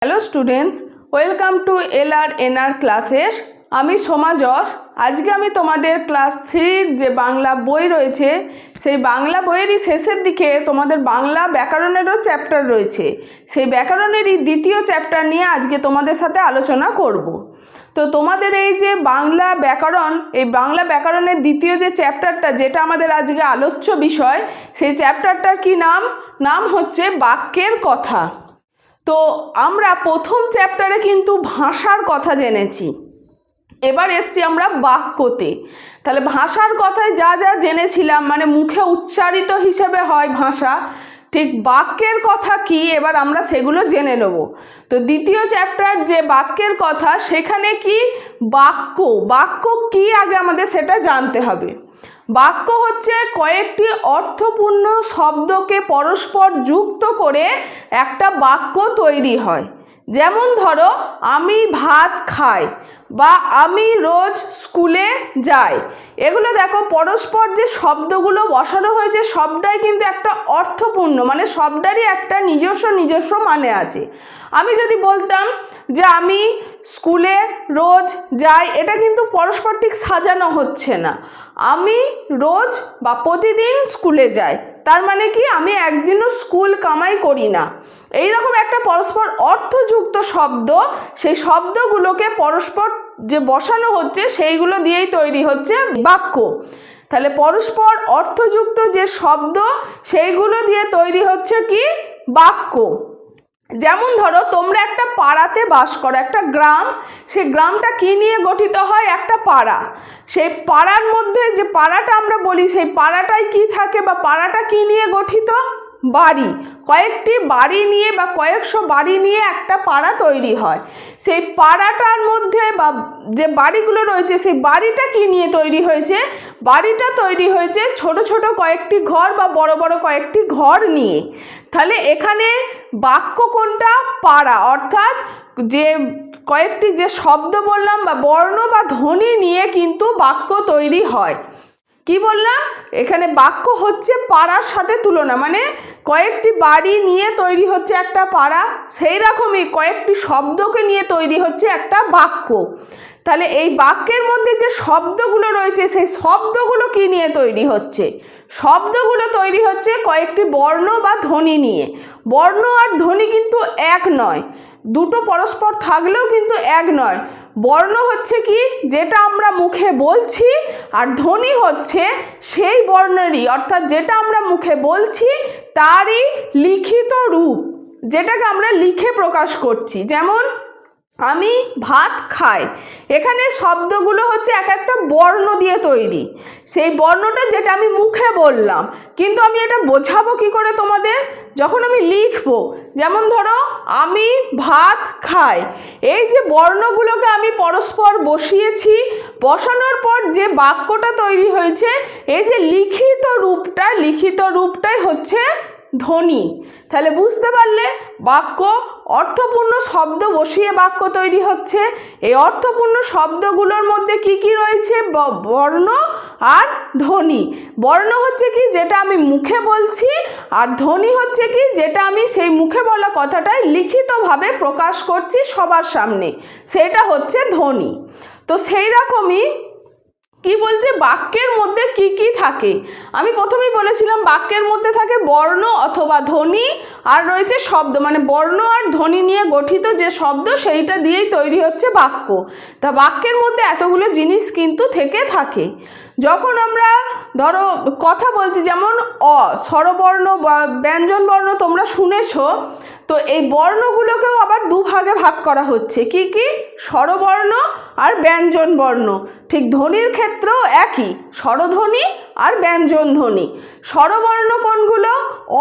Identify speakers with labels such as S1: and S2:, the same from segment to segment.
S1: Hello students, welcome to LR classes. আমি সোমা যশ। আজকে আমি তোমাদের ক্লাস 3 যে বাংলা বই রয়েছে সেই বাংলা বইয়েরই শেষের দিকে তোমাদের বাংলা ব্যাকরণেরও চ্যাপ্টার রয়েছে, সেই ব্যাকরণেরই দ্বিতীয় চ্যাপ্টার নিয়ে আজকে তোমাদের সাথে আলোচনা করব। তো তোমাদের এই যে বাংলা ব্যাকরণ, এই বাংলা ব্যাকরণের দ্বিতীয় যে চ্যাপ্টারটা, যেটা আমাদের আজকে আলোচ্য বিষয়, সেই চ্যাপ্টারটার কি নাম হচ্ছে বাক্যের কথা। তো আমরা প্রথম চ্যাপ্টারে কিন্তু ভাষার কথা জেনেছি, এবার এসছি আমরা বাক্যতে। তাহলে ভাষার কথায় যা যা জেনেছিলাম, মানে মুখে উচ্চারিত হিসেবে হয় ভাষা, ঠিক বাক্যের কথা কি এবার আমরা সেগুলো জেনে নেব। তো দ্বিতীয় চ্যাপ্টার যে বাক্যের কথা, সেখানে কি বাক্য কি আগে আমাদের সেটা জানতে হবে। বাক্য হচ্ছে কয়েকটি অর্থপূর্ণ শব্দকে পরস্পর যুক্ত করে একটা বাক্য তৈরি হয়। যেমন ধরো, আমি ভাত খাই বা আমি রোজ স্কুলে যাই। এগুলো দেখো, পরস্পর যে শব্দগুলো বসানো হয়েছে সবটাই কিন্তু একটা অর্থপূর্ণ, মানে সবটারই একটা নিজস্ব মানে আছে। আমি যদি বলতাম যে আমি স্কুলে রোজ যাই, এটা কিন্তু পরস্পর ঠিক সাজানো হচ্ছে না। আমি রোজ বা প্রতিদিন স্কুলে যাই, তার মানে কি আমি একদিনও স্কুল কামাই করি না। এইরকম একটা পরস্পর অর্থযুক্ত শব্দ, সেই শব্দগুলোকে পরস্পর যে বসানো হচ্ছে সেইগুলো দিয়েই তৈরি হচ্ছে বাক্য। তাহলে পরস্পর অর্থযুক্ত যে শব্দ সেইগুলো দিয়ে তৈরি হচ্ছে কি বাক্য। যেমন ধরো, তোমরা একটা পাড়াতে বাস করো, একটা গ্রাম। সেই গ্রামটা কি নিয়ে গঠিত হয়? একটা পাড়া। সেই পাড়ার মধ্যে যে পাড়াটা আমরা বলি, সেই পাড়াটায় কি থাকে বা পাড়াটা কি নিয়ে গঠিত? বাড়ি। কয়েকটি বাড়ি নিয়ে বা কয়েকশো বাড়ি নিয়ে একটা পাড়া তৈরি হয়। সেই পাড়াটার মধ্যে বা যে বাড়িগুলো রয়েছে, সেই বাড়িটা কি নিয়ে তৈরি হয়েছে? বাড়িটা তৈরি হয়েছে ছোট ছোট কয়েকটি ঘর বা বড় বড় কয়েকটি ঘর নিয়ে। তাহলে এখানে বাক্য কোনটা? পাড়া, অর্থাৎ যে কয়েকটি যে শব্দ বললাম বা বর্ণ বা ধ্বনি নিয়ে কিন্তু বাক্য তৈরি হয়। কি বললাম? এখানে বাক্য হচ্ছে পাড়ার সাথে তুলনা, মানে কয়েকটি বাড়ি নিয়ে তৈরি হচ্ছে একটা পাড়া, সেই রকমই কয়েকটি শব্দকে নিয়ে তৈরি হচ্ছে একটা বাক্য। তাহলে এই বাক্যের মধ্যে যে শব্দগুলো রয়েছে, সেই শব্দগুলো কি নিয়ে তৈরি হচ্ছে? শব্দগুলো তৈরি হচ্ছে কয়েকটি বর্ণ বা ধ্বনি নিয়ে। বর্ণ আর ধ্বনি কিন্তু এক নয়, দুটো পরস্পর থাকলেও কিন্তু এক নয়। বর্ণ হচ্ছে কি, যেটা আমরা মুখে বলছি, আর ধ্বনি হচ্ছে সেই বর্ণেরই, অর্থাৎ যেটা আমরা মুখে বলছি তারই লিখিত রূপ, যেটাকে আমরা লিখে প্রকাশ করছি। যেমন আমি ভাত খাই, এখানে শব্দগুলো হচ্ছে এক একটা বর্ণ দিয়ে তৈরি। সেই বর্ণটা যেটা আমি মুখে বললাম, কিন্তু আমি এটা বোঝাবো কি করে তোমাদের? যখন আমি লিখবো, যেমন ধরো আমি ভাত খাই, এই যে বর্ণগুলোকে আমি পরস্পর বসিয়েছি, বসানোর পর যে বাক্যটা তৈরি হয়েছে, এই যে লিখিত রূপটাই হচ্ছে ধ্বনি। তাহলে বুঝতে পারলে, বাক্য অর্থপূর্ণ শব্দ বসিয়ে বাক্য তৈরি হচ্ছে। এই অর্থপূর্ণ শব্দগুলোর মধ্যে কি কি রয়েছে? বর্ণ আর ধ্বনি। বর্ণ হচ্ছে কি, যেটা আমি মুখে বলছি, আর ধ্বনি হচ্ছে কি, যেটা আমি সেই মুখে বলা কথাটাই লিখিতভাবে প্রকাশ করছি সবার সামনে, সেটা হচ্ছে ধ্বনি। তো সেই রকমই কি বলছে, বাক্যের মধ্যে কি কি থাকে? আমি প্রথমেই বলেছিলাম বাক্যের মধ্যে থাকে বর্ণ অথবা ধ্বনি, আর রয়েছে শব্দ, মানে বর্ণ আর ধ্বনি নিয়ে গঠিত যে শব্দ, সেইটা দিয়েই তৈরি হচ্ছে বাক্য। তা বাক্যের মধ্যে এতগুলো জিনিস কিন্তু থেকে থাকে। যখন আমরা ধরো কথা বলছি, যেমন স্বরবর্ণ বা ব্যঞ্জন বর্ণ তোমরা শুনেছো, তো এই বর্ণগুলোকেও আবার দুভাগে ভাগ করা হচ্ছে। কি কি? স্বরবর্ণ আর ব্যঞ্জন বর্ণ। ঠিক ধ্বনির ক্ষেত্রেও একই, স্বরধ্বনি আর ব্যঞ্জন ধ্বনি। স্বরবর্ণ কোনগুলো?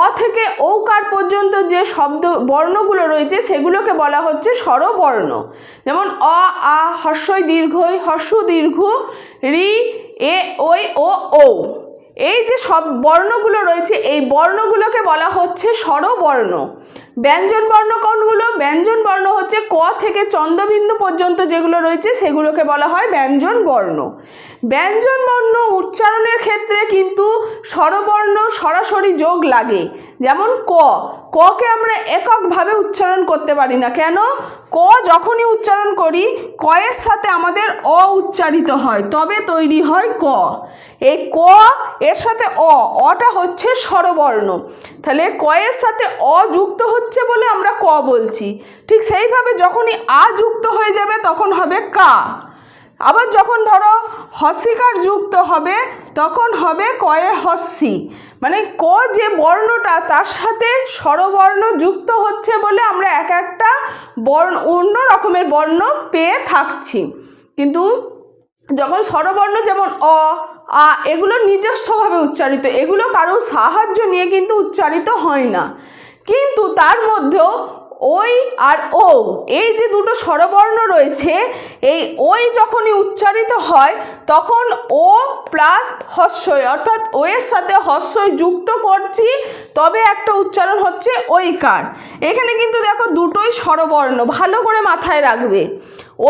S1: অ থেকে ঔকার পর্যন্ত যে শব্দ বর্ণগুলো রয়েছে সেগুলোকে বলা হচ্ছে স্বরবর্ণ। যেমন অ, আ, হর্ষই দীর্ঘই, হর্ষ দীর্ঘ, রি, এ, ওই, ও, ঔ। এই যে সব বর্ণগুলো রয়েছে, এই বর্ণগুলোকে বলা হচ্ছে স্বরবর্ণ। ব্যঞ্জন বর্ণ কোনগুলো? ব্যঞ্জন বর্ণ হচ্ছে ক থেকে চন্দ্রবিন্দু পর্যন্ত যেগুলো রয়েছে সেগুলোকে বলা হয় ব্যঞ্জন বর্ণ। ব্যঞ্জনবর্ণ উচ্চারণের ক্ষেত্রে কিন্তু স্বরবর্ণ সরাসরি যোগ লাগে। যেমন ককে আমরা এককভাবে উচ্চারণ করতে পারি না। কেন? ক যখনই উচ্চারণ করি কয়ের সাথে আমাদের অ উচ্চারিত হয়, তবে তৈরি হয় ক। এই ক এর সাথে অটা হচ্ছে স্বরবর্ণ, তাহলে কয়ের সাথে অ যুক্ত হচ্ছে বলে আমরা ক বলছি। ঠিক সেইভাবে যখনই আ যুক্ত হয়ে যাবে তখন হবে কা। আবার যখন ধরো হস্যিকার যুক্ত হবে তখন হবে কয়ে হস্যি, মানে ক যে বর্ণটা তার সাথে স্বরবর্ণ যুক্ত হচ্ছে বলে আমরা এক একটা অন্য রকমের বর্ণ পেয়ে থাকছি। কিন্তু যখন স্বরবর্ণ যেমন অ, আ এগুলো নিজস্বভাবে উচ্চারিত, এগুলো কারোর সাহায্য নিয়ে কিন্তু উচ্চারিত হয় না। কিন্তু তার মধ্যেও ওই আর ও, এই যে দুটো স্বরবর্ণ রয়েছে, এই ওই যখনই উচ্চারিত হয় তখন ও প্লাস হস্যই, অর্থাৎ ও এর সাথে হস্যই যুক্ত করছি, তবে একটা উচ্চারণ হচ্ছে ঐকার। এখানে কিন্তু দেখো দুটোই স্বরবর্ণ, ভালো করে মাথায় রাখবে।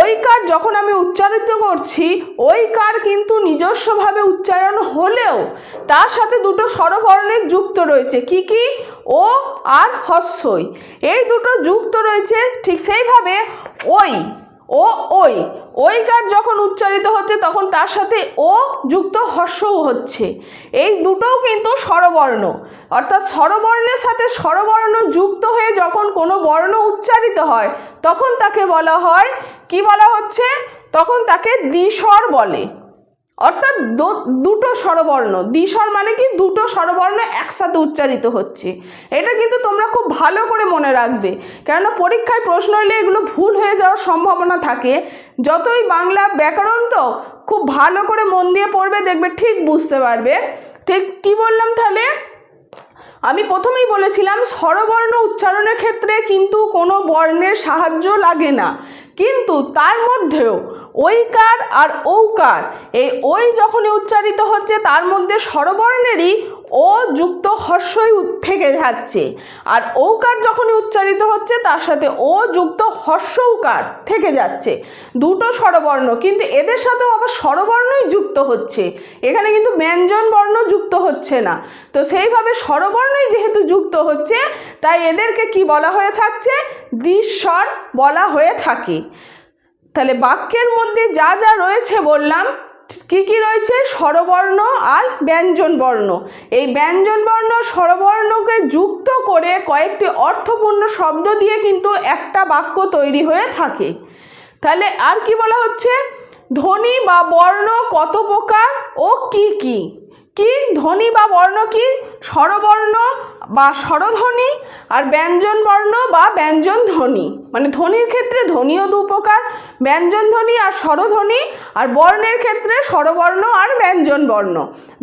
S1: ঐকার যখন আমি উচ্চারিত করছি, ঐকার কিন্তু নিজস্বভাবে উচ্চারণ হলেও তার সাথে দুটো স্বরবর্ণের যুক্ত রয়েছে। কি কি? ও আর হস্যই, এই দুটো যুক্ত রয়েছে। ঠিক সেইভাবে ঐকার যখন উচ্চারিত হচ্ছে তখন তার সাথে ও যুক্ত হস্যও হচ্ছে। এই দুটোও কিন্তু স্বরবর্ণ, অর্থাৎ স্বরবর্ণের সাথে স্বরবর্ণ যুক্ত হয়ে যখন কোনো বর্ণ উচ্চারিত হয় তখন তাকে বলা হয়, কি বলা হচ্ছে? তখন তাকে দ্বিস্বর বলে। অর্থাৎ দুটো স্বরবর্ণ, দ্বিস্বর মানে কি? দুটো স্বরবর্ণ একসাথে উচ্চারিত হচ্ছে। এটা কিন্তু তোমরা খুব ভালো করে মনে রাখবে, কেননা পরীক্ষায় প্রশ্ন এলে এগুলো ভুল হয়ে যাওয়ার সম্ভাবনা থাকে। যতই বাংলা ব্যাকরণ তো খুব ভালো করে মন দিয়ে পড়বে, দেখবে ঠিক বুঝতে পারবে। ঠিক কি বললাম তাহলে? আমি প্রথমেই বলেছিলাম স্বরবর্ণ উচ্চারণের ক্ষেত্রে কিন্তু কোনো বর্ণের সাহায্য লাগে না, কিন্তু তার মধ্যেও ঐকার আর ঔকার, এই ওই যখনই উচ্চারিত হচ্ছে তার মধ্যে স্বরবর্ণেরই ও যুক্ত হস্যই থেকে যাচ্ছে, আর ঔকার যখনই উচ্চারিত হচ্ছে তার সাথে ও যুক্ত হস্যৌকার থেকে যাচ্ছে। দুটো স্বরবর্ণ, কিন্তু এদের সাথেও আবার স্বরবর্ণই যুক্ত হচ্ছে, এখানে কিন্তু ব্যঞ্জন বর্ণ যুক্ত হচ্ছে না। তো সেইভাবে স্বরবর্ণই যেহেতু যুক্ত হচ্ছে তাই এদেরকে কি বলা হয়ে থাকছে? দ্বিস্বর বলা হয়ে থাকে। তাহলে বাক্যের মধ্যে যা যা রয়েছে বললাম, কি কি রয়েছে? স্বরবর্ণ আর ব্যঞ্জন বর্ণ। এই ব্যঞ্জন বর্ণ স্বরবর্ণকে যুক্ত করে কয়েকটি অর্থপূর্ণ শব্দ দিয়ে কিন্তু একটা বাক্য তৈরি হয়ে থাকে। তাহলে আর কি বলা হচ্ছে? ধ্বনি বা বর্ণ কত প্রকার ও কি কি? কি ধ্বনি বা বর্ণ কি? স্বরবর্ণ বা স্বরধ্বনি, আর ব্যঞ্জন বর্ণ বা ব্যঞ্জন ধ্বনি। মানে ধ্বনির ক্ষেত্রে ধ্বনিও দু প্রকার, ব্যঞ্জন ধ্বনি আর স্বরধ্বনি, আর বর্ণের ক্ষেত্রে স্বরবর্ণ আর ব্যঞ্জন বর্ণ।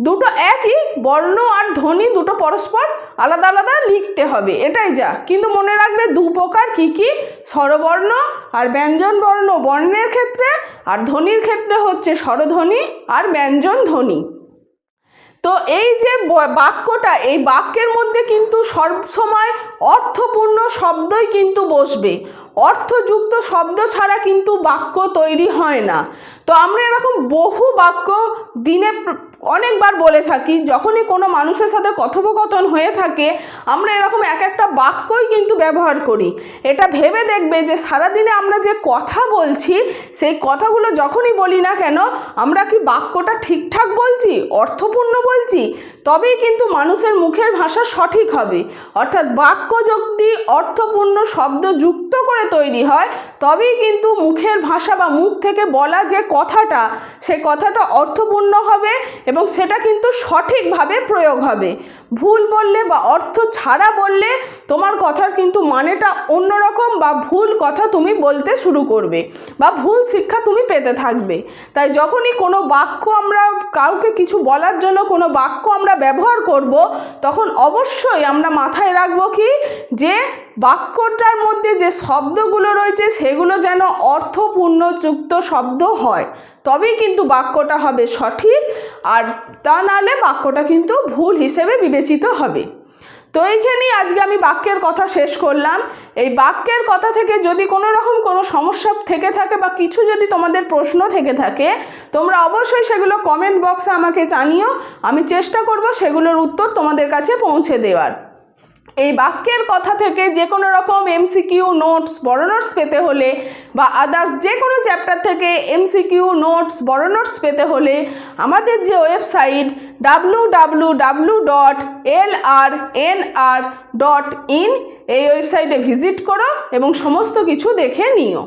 S1: দুটো একই, বর্ণ আর ধ্বনি দুটো পরস্পর আলাদা আলাদা লিখতে হবে, এটাই যা। কিন্তু মনে রাখবে দু প্রকার, কি কি? স্বরবর্ণ আর ব্যঞ্জন বর্ণ বর্ণের ক্ষেত্রে, আর ধ্বনির ক্ষেত্রে হচ্ছে স্বরধ্বনি আর ব্যঞ্জন ধ্বনি। তো এই যে বাক্যটা, এই বাক্যের মধ্যে কিন্তু সবসময় অর্থপূর্ণ শব্দই কিন্তু বসবে, অর্থযুক্ত শব্দ ছাড়া কিন্তু বাক্য তৈরি হয় না। তো আমরা এরকম বহু বাক্য দিনে অনেকবার বলে থাকি, যখনই কোনো মানুষের সাথে কথোপকথন হয়ে থাকে আমরা এরকম এক একটা বাক্যই কিন্তু ব্যবহার করি। এটা ভেবে দেখবে যে সারাদিনে আমরা যে কথা বলছি সেই কথাগুলো যখনই বলি না কেন আমরা কি বাক্যটা ঠিকঠাক বলছি, অর্থপূর্ণ বলছি, তবেই কিন্তু মানুষের মুখের ভাষা সঠিক হবে। অর্থাৎ বাক্য যদি অর্থপূর্ণ শব্দ যুক্ত করে তৈরি হয় তবেই কিন্তু মুখের ভাষা বা মুখ থেকে বলা যে কথাটা, সেই কথাটা অর্থপূর্ণ হবে এবং সেটা কিন্তু সঠিকভাবে প্রয়োগ হবে। ভুল বললে বা অর্থ ছাড়া বললে তোমার কথার কিন্তু মানেটা অন্যরকম, বা ভুল কথা তুমি বলতে শুরু করবে বা ভুল শিক্ষা তুমি পেতে থাকবে। তাই যখনই কোনো বাক্য আমরা কাউকে কিছু বলার জন্য কোনো বাক্য আমরা ব্যবহার করব তখন অবশ্যই আমরা মাথায় রাখবো কি, যে বাক্যটার মধ্যে যে শব্দগুলো রয়েছে সেগুলো যেন অর্থপূর্ণ যুক্ত শব্দ হয়, তবেই কিন্তু বাক্যটা হবে সঠিক, আর তা নাহলে বাক্যটা কিন্তু ভুল হিসেবে বিবেচিত হবে। তো এইখানেই আজকে আমি বাক্যের কথা শেষ করলাম। এই বাক্যের কথা থেকে যদি কোনো রকম কোনো সমস্যা থেকে থাকে বা কিছু যদি তোমাদের প্রশ্ন থেকে থাকে, তোমরা অবশ্যই সেগুলো কমেন্ট বক্সে আমাকে জানিও। আমি চেষ্টা করব সেগুলোর উত্তর তোমাদের কাছে পৌঁছে দেওয়ার। এই বাক্যের কথা থেকে যে কোনো রকম এমসিকিউ নোটস, বড় নোটস পেতে হলে বা আদার্স যে কোনো চ্যাপ্টার থেকে এমসিকিউ নোটস, বড় নোটস পেতে হলে আমাদের যে ওয়েবসাইট www.lrnr.in এই ওয়েবসাইটে ভিজিট করো এবং সমস্ত কিছু দেখে নিও।